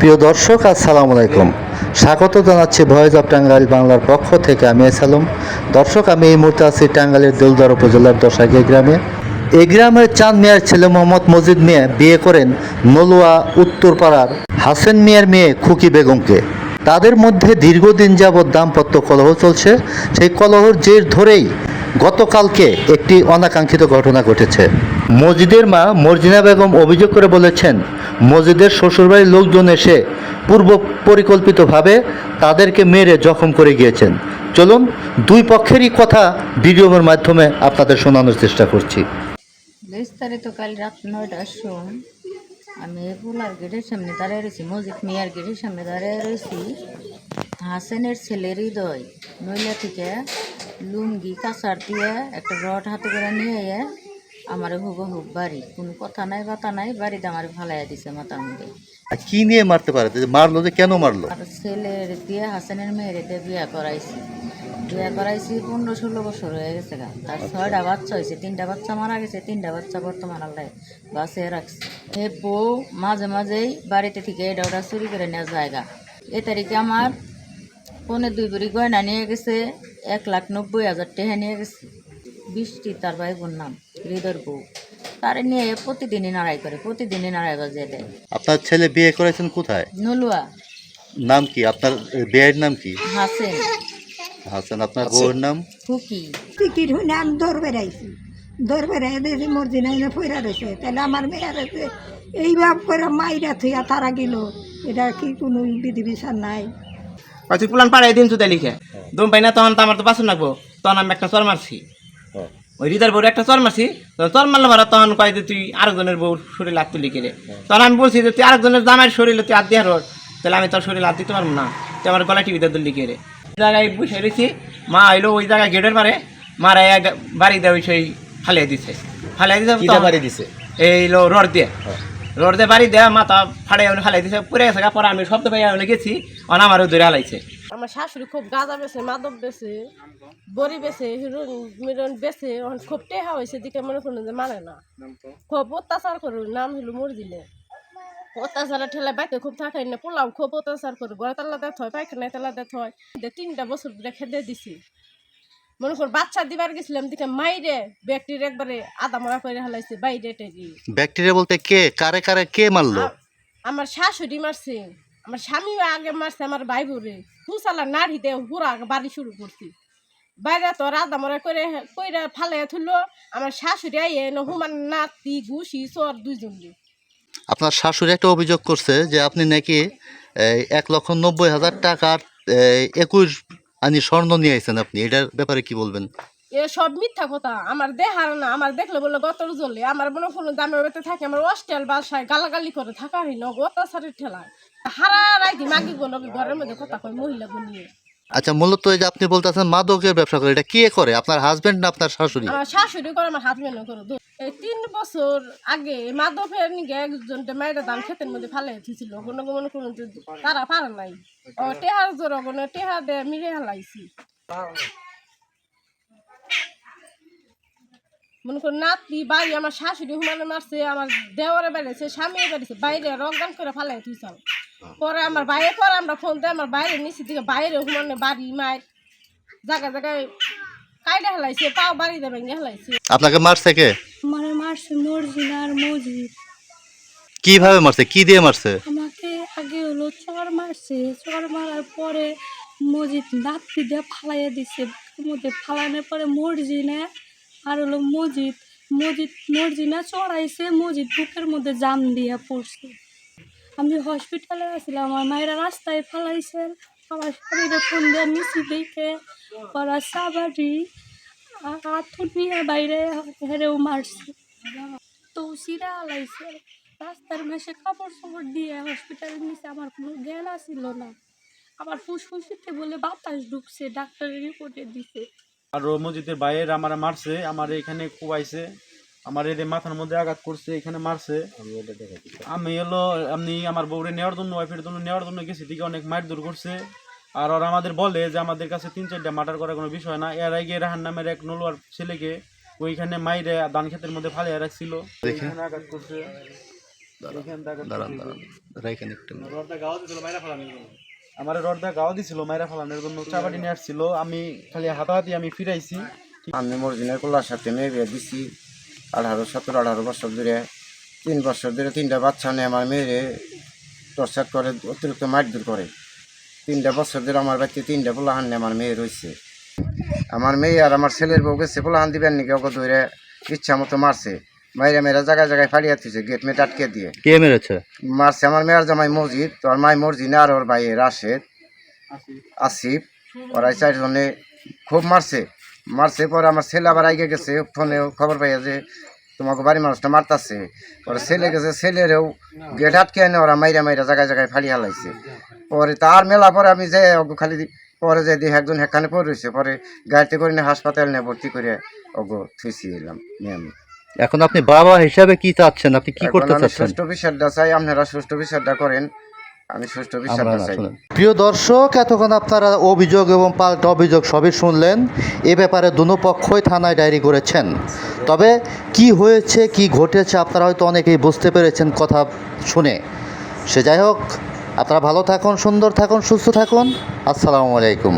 প্রিয় দর্শক, আসসালামু আলাইকুম। স্বাগত জানাচ্ছি ভয়েস অফ টাঙ্গাইল বাংলার পক্ষ থেকে। আমি এসালম। দর্শক, আমি এই মুহূর্তে আছি টাঙ্গাইলের দেলদার উপজেলার দশাগিয়া গ্রামে। এই গ্রামের চাঁদ মিয়ার ছেলে মোহাম্মদ মজিদ মিয়া বিয়ে করেন নলুয়া উত্তরপাড়ার হাসেন মিয়ার মেয়ে খুকি বেগমকে। তাদের মধ্যে দীর্ঘদিন যাবৎ দাম্পত্য কলহ চলছে। সেই কলহর জের ধরেই গতকালকে একটি অনাকাঙ্ক্ষিত ঘটনা ঘটেছে। মজিদের মা মর্জিনা বেগম অভিযোগ করে বলেছেন, মজিদের শ্বশুরবাড়ির লোকজন এসে পূর্ব পরিকল্পিতভাবে তাদেরকে মেরে জখম করে গিয়েছেন। চলুন দুই পক্ষেরই কথা ভিডিওর মাধ্যমে আপনাদের শোনানোর চেষ্টা করছি। বিস্তারিত কাল রাত 9টার সময় আমি পোলার গেটের সামনে দাঁড়িয়ে রয়েছি, মজিদ মিয়ার গেটের সামনে দাঁড়িয়ে রয়েছি। হাসেনের ছেলে হৃদয় নইলা থেকে লুঙ্গি কাঁচার দিয়ে একটা রড হাতে করে নিয়ে আমার হুবহু বাড়ি, কোনো কথা নাই বাতা নাই, বাড়িতে আমার ফালাইয়া দিছে মাথার মধ্যে। কি নিয়ে মারতে পারে? মারলো যে কেন মারলো? আর ছেলের দিয়ে হাসেনের মেয়ের দিয়ে বিয়ে করাইছি 15-16 বছর হয়ে গেছে গা। তার 6টা বাচ্চা হয়েছে, 3টা বাচ্চা মারা গেছে, 3টা বাচ্চা বর্তমান আল্লাহ বাঁচিয়ে রাখছে। এ বউ মাঝে মাঝেই বাড়িতে থেকে এটা ওটা চুরি করে নেওয়া জায়গা। এ তারিখে আমার 2.5 ভরি গয়না নিয়ে গেছে, 1,90,000 টাকা নিয়ে গেছে। বৃষ্টি তার ভাই বোন নাম, হৃদয়ের বউ। তারে নিয়ে প্রতিদিনই নাড়াই করে, প্রতিদিনই নাড়াই বাজিয়ে দেয়। আপনার ছেলে বিয়ে করেছেন কোথায়? নলুয়া। নাম কি আপনার বিয়ের নাম? কি হাসেন। হাসান। আপনার বউয়ের নাম? খুকি। টিকিট হইলে আমি দৌড় বেড়াইছি, দৌড় বেড়াই দেখি মর্জিনা এনে ফইরা রয়েছে। তাহলে আমার মেয়ের এইভাব করে মাইরা থইয়া তারা গেল, এটা কি কোনো বিধি বিচার নাই? তুই পুলান পাড়াই দিন চুতে লিখে দম পাই না, তখন তো আমার তো বাসন লাগবো। তখন আমি একটা চর মারছি, ওই হৃদয়ের বউর একটা চর মারছি। চর মারলে ভাড়া তখন কয় যে তুই আরেকজনের বউর শরীরে হাত তুলি কেড়ে। তখন আমি বলছি যে তুই আরেকজনের জামাইয়ের শরীরে তুই হাত দিয়ে রোড, তাহলে আমি তোর শরীরে হাত দিতে পারবো না, তুই আমার গলা টিভিতে তুললি কেড়ে। জায়গায় বসে রয়েছি, মা আইলো ওই জায়গায় গেটের পারে, মারা বাড়ি দেয় ওই সেই ফালিয়ে দিছে। এই লো রড দিয়ে বাড়ি দেয়া মাথা ফাড়ে ফালাই দিছে, পুরে গেছে। পরে আমি শব্দ পাই গেছি, আমারও ধরে হালাইছে। আমার শাশুড়ি খুব গাঁজা বেছে, মাদক বেছে, বড়ি বেছে, হিরোইন বেছে, খুব টেহা হয়েছে দিকে মনে করুন যে মানে না, খুব অত্যাচার করুন। নাম হলো মর্জিলে। অত্যাচারের ঠেলা বাইতে খুব থাকাই না, পোলাও খুব অত্যাচার করে, ঘরে তাল্লা দেখ হয়, পায়খানায় তাল্লা দেখ হয়। 3টা বছর ধরে খেতে দিছি। মনে কর বাচ্চা দিবার গেছিলাম দিকে মাইরে ব্যাকটেরিয়া একবারে আদা মরা করে হালাইছে বাইরে টেরি। ব্যাকটেরিয়া বলতে কে কারে কারে কে মারলো? আমার শাশুড়ি মারছে, আমার স্বামী আগে মারছে, আমার ভাই বোরে হুসালা নাড়ি দে হুরা বাড়ি শুরু করছি। বাইরে তো রাধা মরা করে কইরা ফালে থুলো। আমার শাশুড়ি আইয়ে হুমান নাতি ঘুষি চর 2 জন। আপনার শাশুড়ি একটা অভিযোগ করছে যে আপনি নাকি 1,90,000 টাকার 21 আনি স্বর্ণ নিয়ে আসছেন। আপনি এটার ব্যাপারে কি বলবেন? এ সব মিথ্যা কথা, আমার দেখার না। আমার দেখলে বলে গতর জ্বলে, আমার মনে করুন দামের বেতে থাকে, আমার অস্টেল বাসায় গালাগালি করে থাকারই ন অত্যাচারের ঠেলায় হারা রাইতি মাগি গো ঘরের মধ্যে কথা কয় মহিলা নিয়ে। আচ্ছা, মূলত এই যে আপনি বলতেছেন মাদকের ব্যবসা করে, এটা কে করে? আপনার হাজবেন্ড না আপনার শাশুড়ি? আমার শাশুড়ি করে, আমার হাজবেন্ড করে। এই 3 বছর আগে মাদকের নিগে একজন মায়েরা ধান ক্ষেতের মধ্যে ফালে দিয়েছিল। কোনো মনে করুন যে তারা পারে নাই, ও টেহার জোর কোনো টেহা দিয়ে মিলে হালাইছি। মনে করুন নাতি বাড়ি আমার শাশুড়ি হুমানে মারছে, আমার দেওয়ারে বেড়েছে, স্বামী বেড়েছে, বাইরে রংগান করে ফালাই তুইছাল। পরে আমার বাইরে পরে আমরা ফোন দিয়ে আমার বাইরে নিচে দিকে বাইরে হুমানে বাড়ি মায়ের জায়গায় জায়গায় কাইডে হেলাইছে, পাও বাড়ি দিয়ে ভেঙে হেলাইছে। আপনাকে মারছে কে? মানে মারছে মর্জিনা আর মজিদ। কিভাবে মারছে? কি দিয়ে মারছে? আমাকে আগে হলো চর মারছে, চর মারার পরে মজিদ নাতি দিয়ে ফালাইয়া দিছে। মধ্যে ফালানোর পরে মর্জিনা আর হলো মর্জিনা চড়াইছে, মজিদ বুকের মধ্যে জাম দিয়ে পড়ছে। আমি হসপিটালে আসছিলাম, আমার মায়েরা রাস্তায় ফালাইছে। আমার শরীরে ফোন দিয়ে নিচি দেখে ওরা সাবারি আথুর নিয়ে বাইরে হেরেও মারছে, তো সিরা আলাইছে। রাস্তার মেশে কাপড় চোপড় দিয়ে হসপিটালে নিচে। আমার কোনো জ্ঞান আসছিল না। আমার ফুসফুসিতে বলে বাতাস ঢুকছে, ডাক্তারের রিপোর্টে দিছে। আর মসজিদের বাইরে আমার মারছে, আমার এখানে কুবাইছে, আমার এদের মাথার মধ্যে আঘাত করছে, এখানে মারছে। আমি আমার বউরে নেওয়ার জন্য, ওয়াইফের জন্য নেওয়ার জন্য গেছি, দিকে অনেক মারধর করছে। আর ওরা আমাদের বলে যে আমাদের কাছে 3-4টা মার্ডার করার কোনো বিষয় না। এর আগে রাহান নামের এক নলুয়ার ছেলেকে ওইখানে মাইরে ধান ক্ষেতের মধ্যে ফালিয়ে রাখছিল, এখানে আঘাত করছে। দাঁড়ান রাইখেন একটু। আমার রডদা গাও দিছিল মাইরা ফালানোর জন্য, চাবাটি নিয়ে আসছিল, আমি খালি হাতাহাতি আমি ফিরাইছি। আমি মর্জিনের কোলার সাথে মেয়ে বিয়ে দিছি 18 বছর ধরে। 3 বছর ধরে 3টা বাচ্চা নিয়ে আমার মেয়েরে টর্চার করে, অতিরিক্ত মারধর করে। 3টা বছর ধরে আমার বাড়িতে 3টা পোলাহান নিয়ে আমার মেয়ে রয়েছে। আমার মেয়ে আর আমার ছেলের বউ গেছে পোলাহান দিবেন নাকি, ওকে ধরে ইচ্ছা মতো মারছে, মাইরা মেয়েরা জায়গায় জায়গায় ফাড়িয়ে দিচ্ছে, গেট মেট আটকে দিয়ে কে মেরেছে? মারছে আমার মেয়ের জামাই মসজিদ, তো আর মাই মসজিদ আর ওর ভাই রাশেদ আসিফ, ওরা 4 জনে খুব মারছে। পরে আমার ছেলে আবার আগে গেছে, ফোনে খবর পাইয়া যে তোমাকে বাড়ির মানুষটা মারতাছে। পরে ছেলে গেছে, ছেলেরেও গেট আটকে এনে ওরা মাইরা জায়গায় জায়গায় ফাড়ি হালাইছে। পরে তার মেলা পরে আমি যে খালি পরে যে দেখি একজন এখানে পড়ে রয়েছে, পরে গাড়িতে করে নিয়ে হাসপাতাল নিয়ে ভর্তি করে ওগো থুইছি এলাম নিয়ে। এখন আপনি বাবা হিসাবে কি চাচ্ছেন, আপনি কি করতে চাচ্ছেন? সুষ্ঠু বিচারটা চাই, আপনারা সুষ্ঠু বিচারটা করেন, আমি সুষ্ঠু বিচারটা চাই। প্রিয় দর্শক, এতক্ষণ আপনারা অভিযোগ এবং পাল্টা অভিযোগ সবই শুনলেন। এ ব্যাপারে দুনো পক্ষই থানায় ডায়েরি করেছেন। তবে কি হয়েছে, কি ঘটেছে আপনারা হয়তো অনেকেই বুঝতে পেরেছেন কথা শুনে। সে যাই হোক, আপনারা ভালো থাকুন, সুন্দর থাকুন, সুস্থ থাকুন। আসসালামু আলাইকুম।